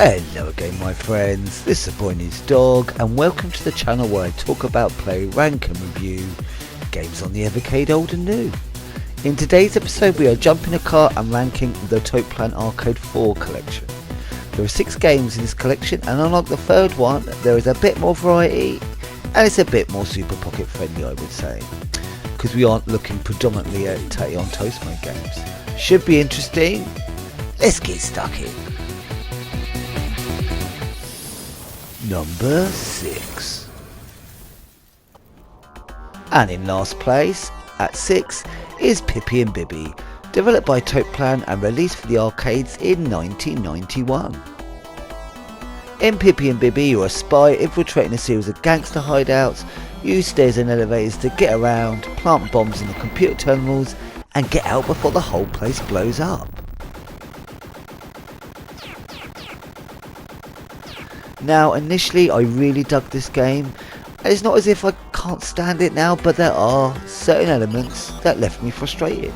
Hello again my friends, this is the boy needs dog and welcome to the channel where I talk about, play, rank and review games on the Evercade old and new. In today's episode we are jumping a car and ranking the Toaplan Arcade 4 collection. There are 6 games in this collection and unlike the third one there is a bit more variety and it's a bit more super pocket friendly I would say. Because we aren't looking predominantly at Tatty on Toast mode games. Should be interesting, let's get stuck in. Number 6. And in last place, at 6, is Pippi Bby, developed by Toaplan and released for the arcades in 1991. In Pippi Bby, you're a spy infiltrating a series of gangster hideouts, use stairs and elevators to get around, plant bombs in the computer terminals, and get out before the whole place blows up. Now initially I really dug this game, and it's not as if I can't stand it now, but there are certain elements that left me frustrated.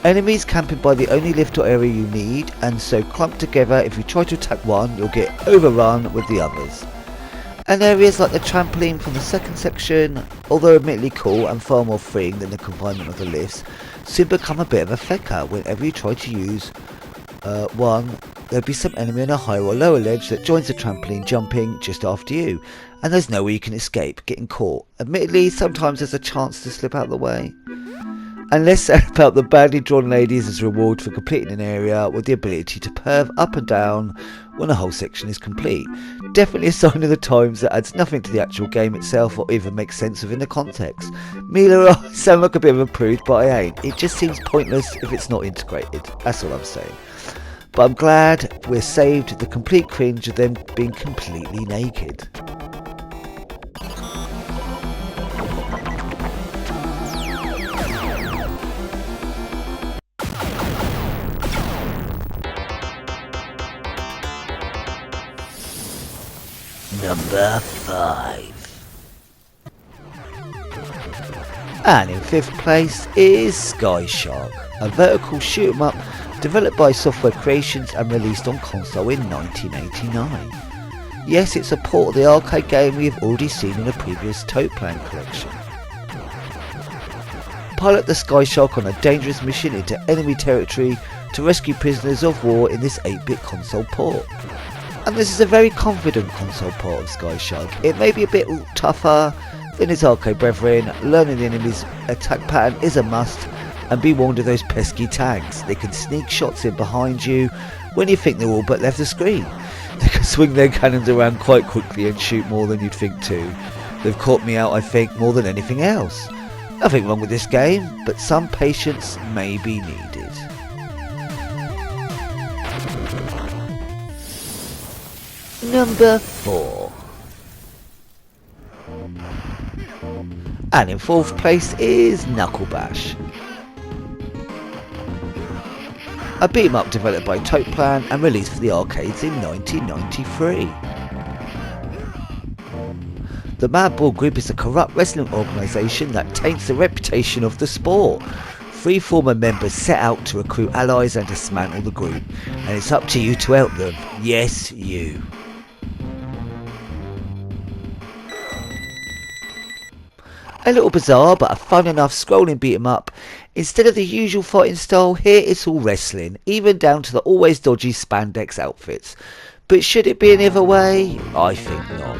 Enemies camping by the only lift or area you need, and so clumped together if you try to attack one you'll get overrun with the others. And areas like the trampoline from the second section, although admittedly cool and far more freeing than the confinement of the lifts, soon become a bit of a fecker whenever you try to use one. There'll be some enemy on a higher or lower ledge that joins the trampoline jumping just after you, and there's no way you can escape getting caught. Admittedly, sometimes there's a chance to slip out of the way. And less said about the badly drawn ladies as reward for completing an area with the ability to perv up and down when a whole section is complete. Definitely a sign of the times that adds nothing to the actual game itself or even makes sense within the context. Mila, I sound like a bit of a prude, but I ain't. It just seems pointless if it's not integrated. That's all I'm saying. But I'm glad we're saved the complete cringe of them being completely naked. Number 5. And in 5th place is Sky Shark, a vertical shoot 'em up developed by Software Creations and released on console in 1989. Yes, it's a port of the arcade game we have already seen in a previous Toaplan collection. Pilot the Sky Shark on a dangerous mission into enemy territory to rescue prisoners of war in this 8-bit console port. And this is a very confident console port of Sky Shark. It may be a bit tougher than its arcade brethren, learning the enemy's attack pattern is a must, and be warned of those pesky tanks. They can sneak shots in behind you when you think they're all but left the screen. They can swing their cannons around quite quickly and shoot more than you'd think too. They've caught me out I think more than anything else. Nothing wrong with this game, but some patience may be needed. Number 4. And in 4th place is Knuckle Bash, a beat 'em up developed by Toaplan and released for the arcades in 1993. The Madball Group is a corrupt wrestling organisation that taints the reputation of the sport. 3 former members set out to recruit allies and dismantle the group, and it's up to you to help them. Yes, you. A little bizarre, but a fun enough scrolling beat 'em up. Instead of the usual fighting style, here it's all wrestling, even down to the always dodgy spandex outfits. But should it be any other way? I think not.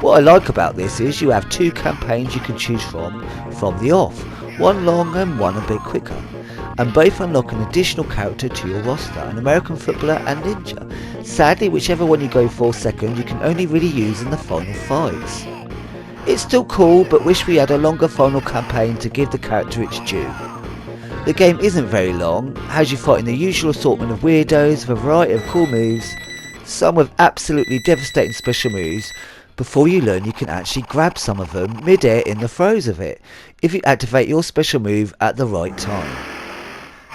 What I like about this is you have 2 campaigns you can choose from the off, one long and one a bit quicker, and both unlock an additional character to your roster, an American footballer and ninja. Sadly, whichever one you go for second you can only really use in the final fights. It's still cool, but wish we had a longer final campaign to give the character its due. The game isn't very long, has you fighting the usual assortment of weirdos with a variety of cool moves, some with absolutely devastating special moves, before you learn you can actually grab some of them mid-air in the throes of it, if you activate your special move at the right time.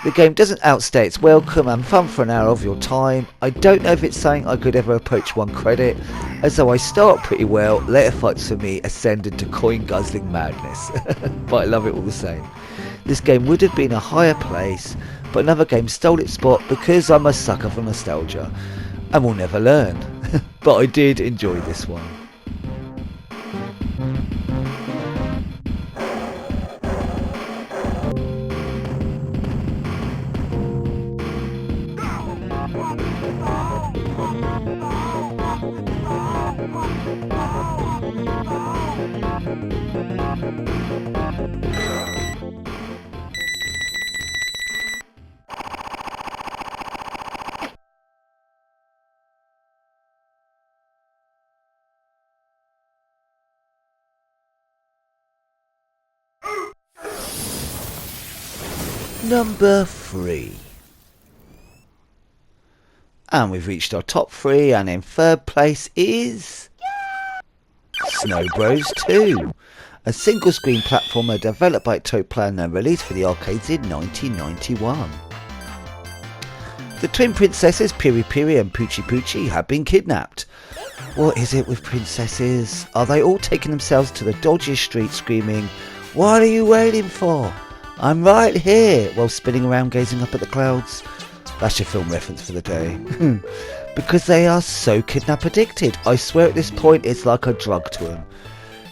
The game doesn't outstay its welcome and fun for an hour of your time. I don't know if it's something I could ever approach 1 credit, as though I start pretty well, later fights for me ascend into coin guzzling madness, but I love it all the same. This game would have been a higher place, but another game stole its spot because I'm a sucker for nostalgia and will never learn. But I did enjoy this one. Number 3. And we've reached our top 3, and in third place is Snow Bros 2, a single screen platformer developed by Toaplan and released for the arcades in 1991. The twin princesses Piri Piri and Poochie Poochie have been kidnapped. What is it with princesses? Are they all taking themselves to the dodgiest street screaming, "What are you waiting for? I'm right here," while spinning around gazing up at the clouds? That's your film reference for the day. Because they are so kidnap addicted. I swear at this point it's like a drug to them.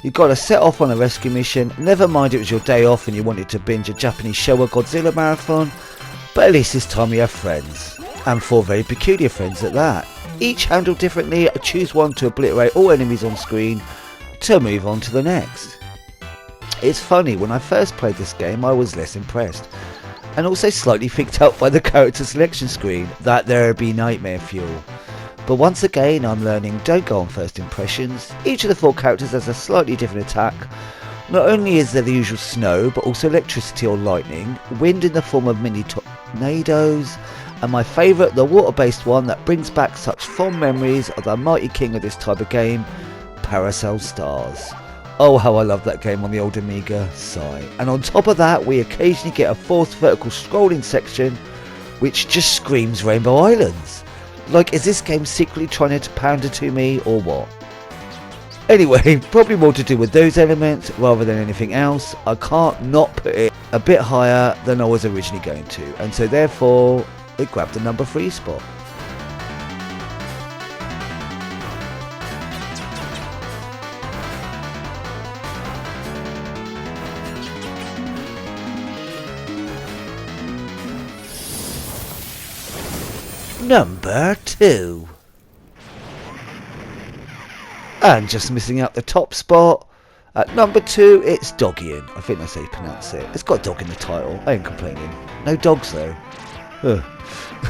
You've got to set off on a rescue mission. Never mind it was your day off and you wanted to binge a Japanese Showa Godzilla marathon. But at least this time you have friends. And 4 very peculiar friends at that. Each handled differently. Choose one to obliterate all enemies on screen to move on to the next. It's funny, when I first played this game I was less impressed. And also slightly freaked out by the character selection screen. That there be nightmare fuel. But once again I'm learning don't go on first impressions. Each of the 4 characters has a slightly different attack. Not only is there the usual snow, but also electricity or lightning, wind in the form of mini tornadoes, and my favourite, the water-based one that brings back such fond memories of the mighty king of this type of game, Parasol Stars. Oh, how I love that game on the old Amiga, sigh. And on top of that, we occasionally get a 4th vertical scrolling section, which just screams Rainbow Islands. Like, is this game secretly trying to pander to me, or what? Anyway, probably more to do with those elements rather than anything else. I can't not put it a bit higher than I was originally going to, and so therefore it grabbed the number 3 spot. Number 2. And just missing out the top spot, at number 2 it's Doggying. I think that's how you pronounce it. It's got dog in the title, I ain't complaining. No dogs though.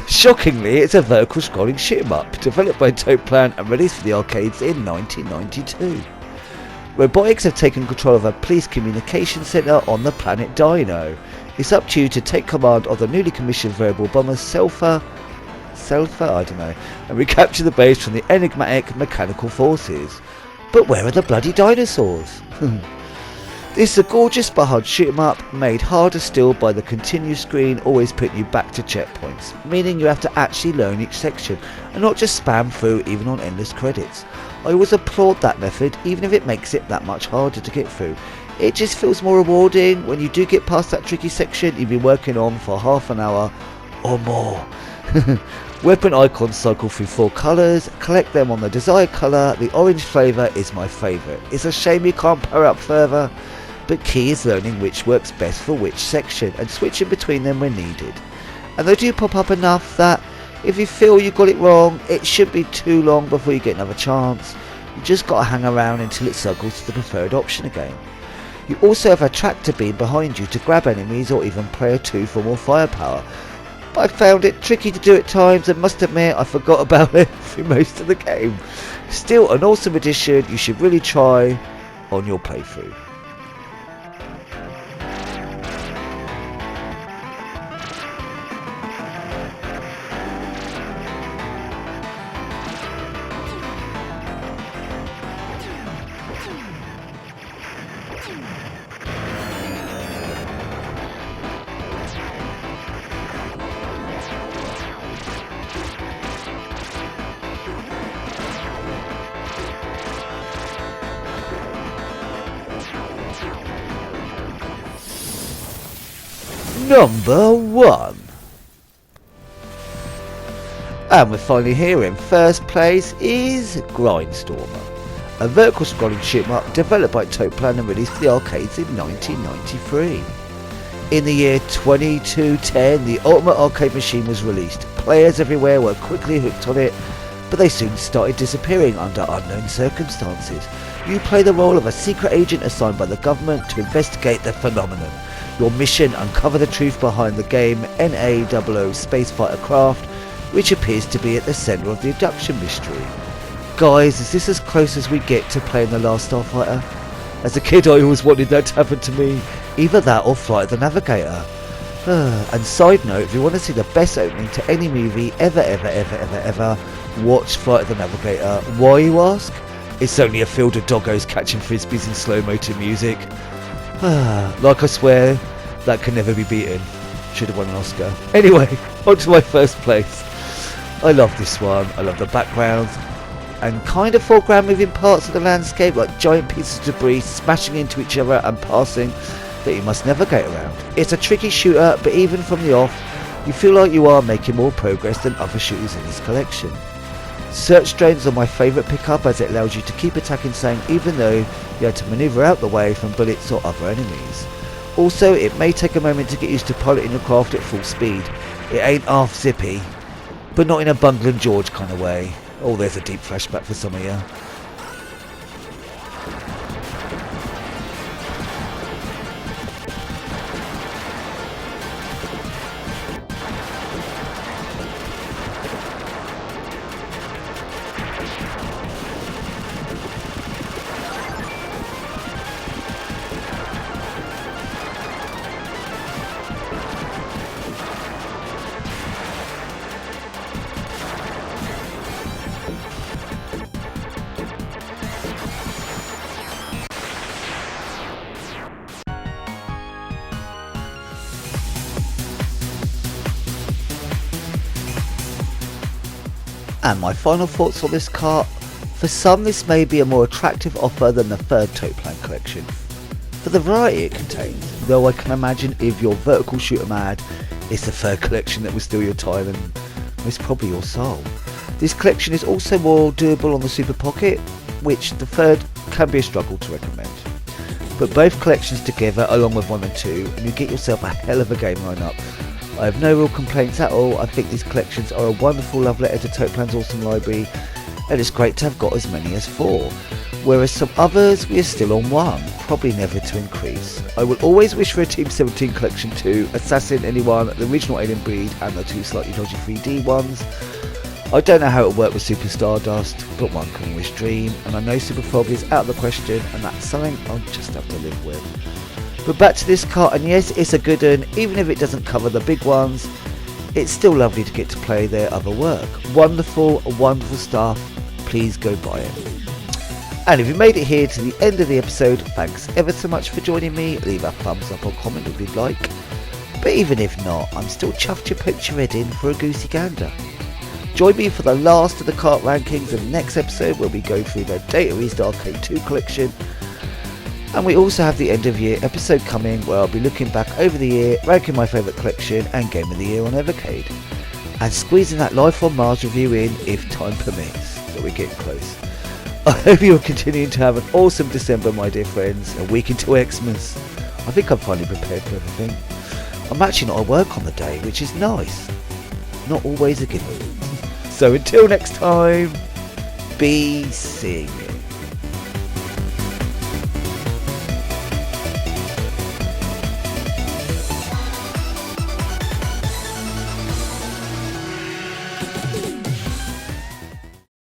Shockingly, it's a vertical scrolling shoot 'em up, developed by Toaplan and released for the arcades in 1992. Robotics have taken control of a police communication centre on the planet Dino. It's up to you to take command of the newly commissioned variable bomber Selpha, I don't know, and recapture the base from the enigmatic mechanical forces. But where are the bloody dinosaurs? This is a gorgeous but hard shoot 'em up, made harder still by the continuous screen always putting you back to checkpoints, meaning you have to actually learn each section and not just spam through even on endless credits. I always applaud that method, even if it makes it that much harder to get through. It just feels more rewarding when you do get past that tricky section you've been working on for half an hour or more. Weapon icons cycle through 4 colours, collect them on the desired colour. The orange flavour is my favourite. It's a shame you can't power up further, but key is learning which works best for which section and switching between them when needed. And they do pop up enough that if you feel you got it wrong, it shouldn't be too long before you get another chance. You just gotta hang around until it cycles to the preferred option again. You also have a tractor beam behind you to grab enemies or even player 2 for more firepower. But I found it tricky to do at times and must admit I forgot about it through most of the game. Still an awesome addition you should really try on your playthrough. Number 1. And we're finally here in first place is Grindstormer, a vertical scrolling shoot 'em up developed by Toaplan and released for the arcades in 1993. In the year 2210, the Ultimate Arcade Machine was released. Players everywhere were quickly hooked on it, but they soon started disappearing under unknown circumstances. You play the role of a secret agent assigned by the government to investigate the phenomenon. Your mission: uncover the truth behind the game NA00 Spacefighter craft, which appears to be at the centre of the abduction mystery. Guys, is this as close as we get to playing The Last Starfighter? As a kid I always wanted that to happen to me. Either that or Flight of the Navigator. And side note, if you want to see the best opening to any movie ever, watch Flight of the Navigator. Why, you ask? It's only a field of doggos catching frisbees in slow-mo to music. Like I swear, that can never be beaten. Should have won an Oscar. Anyway, on to my first place. I love this one. I love the background and kind of foreground moving parts of the landscape, like giant pieces of debris smashing into each other and passing that you must navigate around. It's a tricky shooter, but even from the off, you feel like you are making more progress than other shooters in this collection. Search drones are my favourite pickup, as it allows you to keep attacking something even though you have to manoeuvre out the way from bullets or other enemies. Also, it may take a moment to get used to piloting your craft at full speed. It ain't half zippy, but not in a Bungle and George kind of way. Oh, there's a deep flashback for some of you. And my final thoughts on this cart: for some this may be a more attractive offer than the third Toaplan collection, for the variety it contains, though I can imagine if you're vertical shooter mad, it's the third collection that will steal your time and most probably your soul. This collection is also more doable on the Super Pocket, which the third can be a struggle to recommend. Put both collections together along with 1 and 2 and you get yourself a hell of a game lineup. I have no real complaints at all. I think these collections are a wonderful love letter to Toaplan's awesome library, and it's great to have got as many as 4, whereas some others we are still on 1, probably never to increase. I will always wish for a Team 17 collection too, Assassin, Anyone, the original Alien Breed and the 2 slightly dodgy 3D ones. I don't know how it will work with Super Stardust, but one can always dream, and I know Super Frog is out of the question, and that's something I'll just have to live with. But back to this cart, and yes, it's a good one, even if it doesn't cover the big ones. It's still lovely to get to play their other work. Wonderful stuff. Please go buy it. And if you made it here to the end of the episode, thanks ever so much for joining me. Leave a thumbs up or comment if you'd like. But even if not, I'm still chuffed you poked your head in for a goosey gander. Join me for the last of the cart rankings in the next episode, where we go through the Data East Arcade 2 collection. And we also have the end of year episode coming, where I'll be looking back over the year, ranking my favourite collection and game of the year on Evercade, and squeezing that Life on Mars review in if time permits, but we're getting close. I hope you're continuing to have an awesome December, my dear friends, a week into Xmas. I think I'm finally prepared for everything. I'm actually not at work on the day, which is nice. Not always a given. So until next time, be sing.